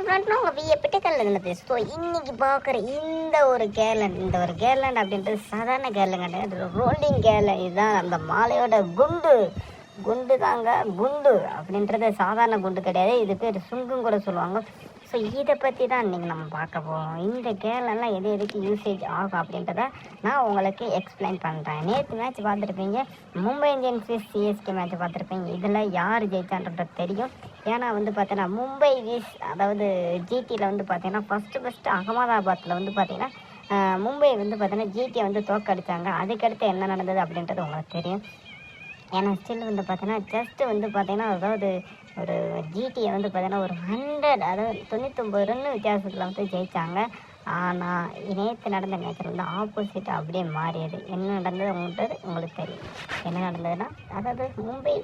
ஃப்ரெண்ட்னா உங்கள் விஏ பிட்டுக்கல்ல பேசு. ஸோ இன்னைக்கு பார்க்குற இந்த ஒரு கேர்லேண்ட் அப்படின்றது சாதாரண கேர்லேண்ட் கிடையாது. Rolling Garland. இதுதான் அந்த மாலையோட குண்டு. குண்டு தாங்க குண்டு அப்படின்றது சாதாரண குண்டு கிடையாது. இது பேர் சுங்கும் கூட சொல்லுவாங்க. ஸோ இதை பற்றி தான் இன்றைக்கி நம்ம பார்க்க போகிறோம். இந்த கேர்லாம் எதுக்கு யூசேஜ் ஆகும் அப்படின்றத நான் உங்களுக்கு எக்ஸ்பிளைன் பண்ணுறேன். நேற்று மேட்ச் பார்த்துருப்பீங்க, மும்பை இந்தியன்ஸ் சிஎஸ்கே மேட்ச் பார்த்துருப்பீங்க. இதில் யார் ஜெயிச்சான்றது தெரியும். ஏன்னா பார்த்தீங்கன்னா மும்பை அதாவது ஜிடியில் பார்த்தீங்கன்னா ஃபஸ்ட்டு அகமதாபாத்தில் பார்த்தீங்கன்னா மும்பை பார்த்தீங்கன்னா ஜிடியை தோக்கடிச்சாங்க. அதுக்கடுத்து என்ன நடந்தது அப்படின்றது உங்களுக்கு தெரியும். ஏன்னா ஸ்டில் பார்த்தீங்கன்னா ஜஸ்ட்டு பார்த்தீங்கன்னா அதாவது ஒரு ஜிடியை பார்த்தீங்கன்னா ஒரு 100 அதாவது 99 ரன் வித்தியாசத்தில் ஜெயித்தாங்க. ஆனால் நேற்று நடந்த மேட்சில் ஆப்போசிட் அப்படியே மாறியது. என்ன நடந்தது உங்களுக்கு தெரியும். என்ன நடந்ததுன்னா அதாவது மும்பை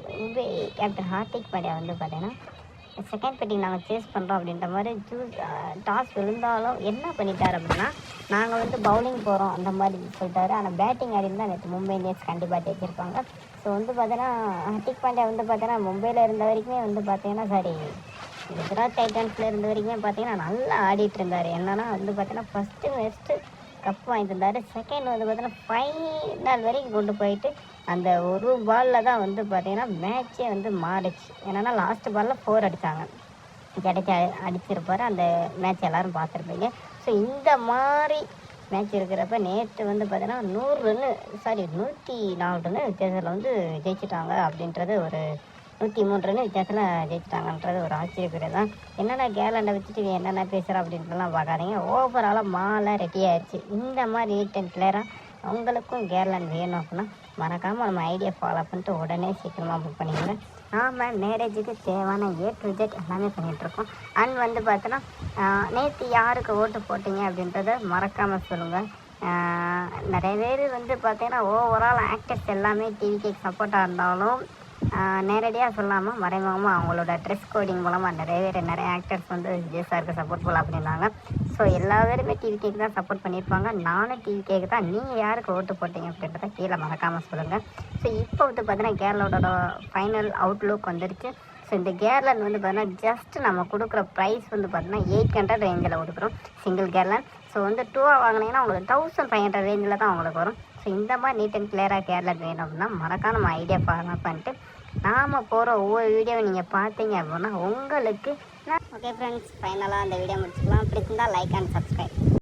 கேப்டன் ஹார்திக் பாண்டியா பார்த்தீங்கன்னா செகண்ட் பேட்டிங் நாங்கள் சேஸ் பண்ணுறோம் அப்படின்ற மாதிரி டாஸ் விழுந்தாலும் என்ன பண்ணிட்டார் அப்படின்னா நாங்கள் பவுலிங் போகிறோம் அந்த மாதிரி சொல்லிட்டாரு. ஆனால் பேட்டிங் ஆடிருந்தால் நேற்று மும்பை இந்தியன்ஸ் கண்டிப்பாக ஜெயிச்சிருப்பாங்க. ஸோ பார்த்தீங்கன்னா ஹார்திக் பாண்டியா பார்த்தீங்கன்னா மும்பையில் இருந்த வரைக்குமே பார்த்தீங்கன்னா குஜராத் டைட்டன்ஸில் இருந்த வரைக்குமே பார்த்தீங்கன்னா நல்லா ஆடிட்டு இருந்தார். என்னன்னா பார்த்தீங்கன்னா ஃபஸ்ட்டு கப் வாங்கிட்டு இருந்தார். செகண்ட் பார்த்தீங்கன்னா ஃபைனல் வரைக்கும் கொண்டு போயிட்டு அந்த ஒரு பாலில் தான் பார்த்தீங்கன்னா மேட்சே மாறிச்சு. என்னென்னா லாஸ்ட் பாலில் 4 அடித்தாங்க. கிடைச்சி அடிச்சிருப்பார். அந்த மேட்ச் எல்லோரும் பார்த்துருப்பீங்க. ஸோ இந்த மாதிரி மேட்ச் இருக்கிறப்ப நேற்று பார்த்தீங்கன்னா 104 ரன்னு வித்தியாசத்தில் ஜெயிச்சிட்டாங்க அப்படின்றது ஒரு 103 ரன்னு வித்தியாசத்தில் ஜெயிச்சிட்டாங்கன்றது ஒரு ஆச்சரியக்குரிய தான். என்னென்ன கேர்லாண்டை வச்சுட்டு என்னென்ன பேசுகிறோம் அப்படின்றலாம் பார்க்காதீங்க. ஓவராலாக மாலை ரெடி ஆயிடுச்சு. இந்த மாதிரி நீட் அண்ட் கிளியராக உங்களுக்கும் கேர்லாண்ட் வேணும் அப்படின்னா மறக்காமல் நம்ம ஐடியா ஃபாலோ பண்ணிட்டு உடனே சீக்கிரமாக புக் பண்ணிக்கோங்க. நாம் மேரேஜுக்கு தேவையான A to Z எல்லாமே பண்ணிகிட்ருக்கோம். அண்ட் பார்த்தோன்னா நேற்று யாருக்கு ஓட்டு போட்டிங்க அப்படின்றத மறக்காமல் சொல்லுங்கள். நிறைய பேர் பார்த்தீங்கன்னா ஓவரால் ஆக்டர்ஸ் எல்லாமே டிவிக்கு சப்போர்ட்டாக இருந்தாலும் நேரடியாக சொல்லாமல் மறைமுகமாக அவங்களோட ட்ரெஸ் கோடிங் மூலமாக நிறைய ஆக்டர்ஸ் ஜேசாருக்கு சப்போர்ட் போகலாம் அப்படின்னாங்க. ஸோ எல்லா பேருமே டிவிகேக்கு தான் சப்போர்ட் பண்ணியிருப்பாங்க. நானும் டிவிகேக்கு தான். நீங்கள் யாருக்கு ஓட்டு போட்டீங்க அப்படின்றத கீழே மறக்காமல் சொல்லுங்கள். ஸோ இப்போ பார்த்தீங்கன்னா கேரளாவோட ஃபைனல் அவுட்லுக் வந்துருச்சு. ஸோ இந்த கேர்லாண்ட் பார்த்தீங்கன்னா ஜஸ்ட் நம்ம கொடுக்குற ப்ரைஸ் பார்த்தீங்கன்னா 800 ரேஞ்சில் கொடுக்குறோம் சிங்கிள் கேர்லாண்ட். ஸோ 2 வாங்கினீங்கன்னா உங்களுக்கு 1500 ரேஞ்சில் தான் உங்களுக்கு வரும். ஸோ இந்த மாதிரி நீட் அண்ட் கிளியராக கேர்லாண்ட் வேணும் அப்படின்னா மறக்காம நம்ம ஐடியா ஃபாலோ பண்ணிட்டு நாம் போகிற ஒவ்வொரு வீடியோவை நீங்கள் பார்த்தீங்க அப்படின்னா உங்களுக்கு ஓகே ஃப்ரெண்ட்ஸ், ஃபைனலாக அந்த வீடியோ முடிச்சுக்கலாம். பிடிச்சிருந்தால் லைக் அண்ட் சப்ஸ்கிரைப்.